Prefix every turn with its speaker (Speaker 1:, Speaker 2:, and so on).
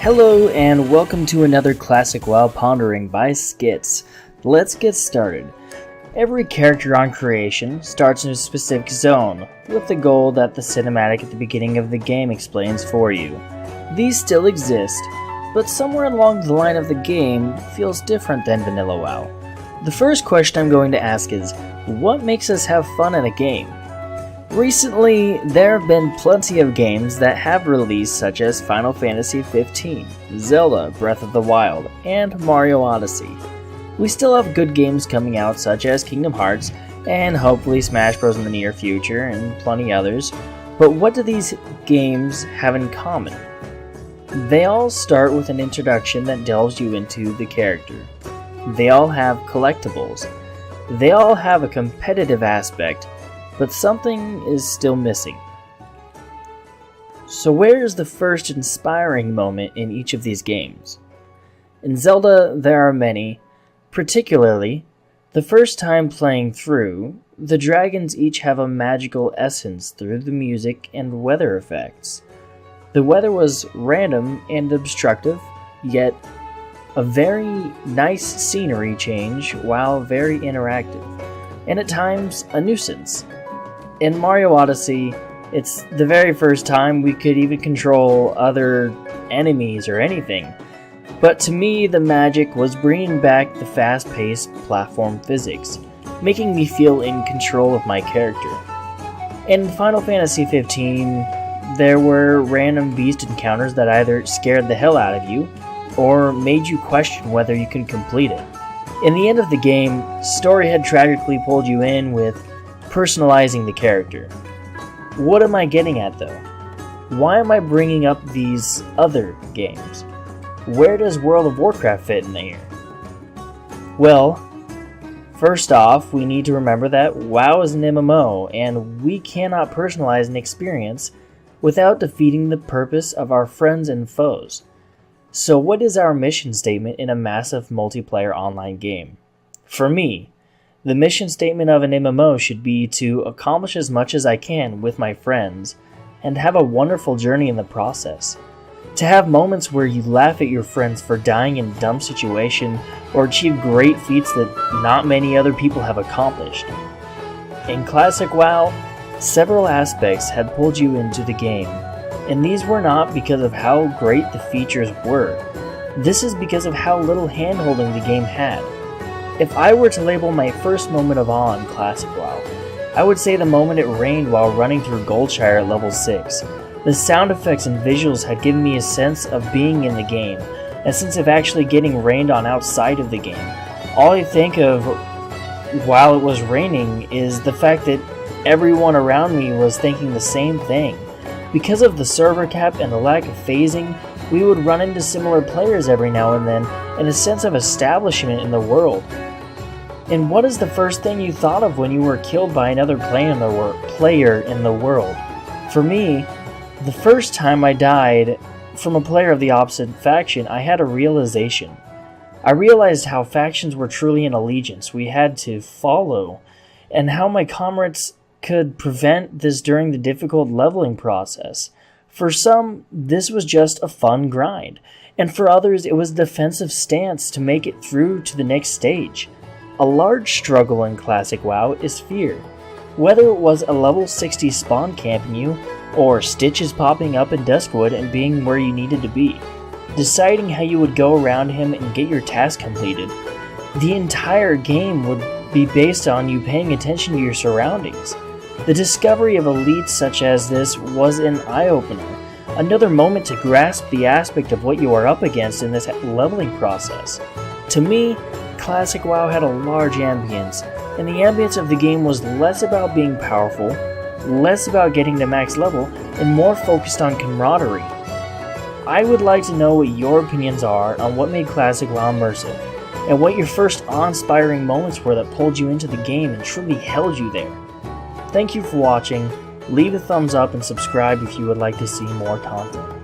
Speaker 1: Hello and welcome to another Classic WoW Pondering by Skits. Let's get started. Every character on creation starts in a specific zone, with the goal that the cinematic at the beginning of the game explains for you. These still exist, but somewhere along the line of the game feels different than vanilla WoW. The first question I'm going to ask is, what makes us have fun in a game? Recently, there have been plenty of games that have released, such as Final Fantasy XV, Zelda Breath of the Wild, and Mario Odyssey. We still have good games coming out such as Kingdom Hearts, and hopefully Smash Bros in the near future, and plenty others. But what do these games have in common? They all start with an introduction that delves you into the character. They all have collectibles. They all have a competitive aspect, but something is still missing. So where is the first inspiring moment in each of these games? In Zelda, there are many. Particularly, the first time playing through, the dragons each have a magical essence through the music and weather effects. The weather was random and obstructive, yet a very nice scenery change while very interactive, and at times a nuisance. In Mario Odyssey, it's the very first time we could even control other enemies or anything. But to me, the magic was bringing back the fast-paced platform physics, making me feel in control of my character. In Final Fantasy XV, there were random beast encounters that either scared the hell out of you, or made you question whether you could complete it. In the end of the game, story had tragically pulled you in with personalizing the character. What am I getting at though? Why am I bringing up these other games? Where does World of Warcraft fit in here? Well, first off, we need to remember that WoW is an MMO, and we cannot personalize an experience without defeating the purpose of our friends and foes. So what is our mission statement in a massive multiplayer online game? For me, the mission statement of an MMO should be to accomplish as much as I can with my friends and have a wonderful journey in the process. To have moments where you laugh at your friends for dying in a dumb situation or achieve great feats that not many other people have accomplished. In Classic WoW, several aspects had pulled you into the game, and these were not because of how great the features were. This is because of how little handholding the game had. If I were to label my first moment of awe in Classic WoW, I would say the moment it rained while running through Goldshire at level 6. The sound effects and visuals had given me a sense of being in the game, a sense of actually getting rained on outside of the game. All I think of while it was raining is the fact that everyone around me was thinking the same thing. Because of the server cap and the lack of phasing, we would run into similar players every now and then, and a sense of establishment in the world. And what is the first thing you thought of when you were killed by another player in the world? For me, the first time I died from a player of the opposite faction, I had a realization. I realized how factions were truly an allegiance we had to follow, and how my comrades could prevent this during the difficult leveling process. For some, this was just a fun grind, and for others it was a defensive stance to make it through to the next stage. A large struggle in Classic WoW is fear. Whether it was a level 60 spawn camping you, or stitches popping up in Duskwood and being where you needed to be, deciding how you would go around him and get your task completed. The entire game would be based on you paying attention to your surroundings. The discovery of elites such as this was an eye-opener, another moment to grasp the aspect of what you are up against in this leveling process. To me, Classic WoW had a large ambience, and the ambience of the game was less about being powerful, less about getting to max level, and more focused on camaraderie. I would like to know what your opinions are on what made Classic WoW immersive, and what your first awe-inspiring moments were that pulled you into the game and truly held you there. Thank you for watching. Leave a thumbs up and subscribe if you would like to see more content.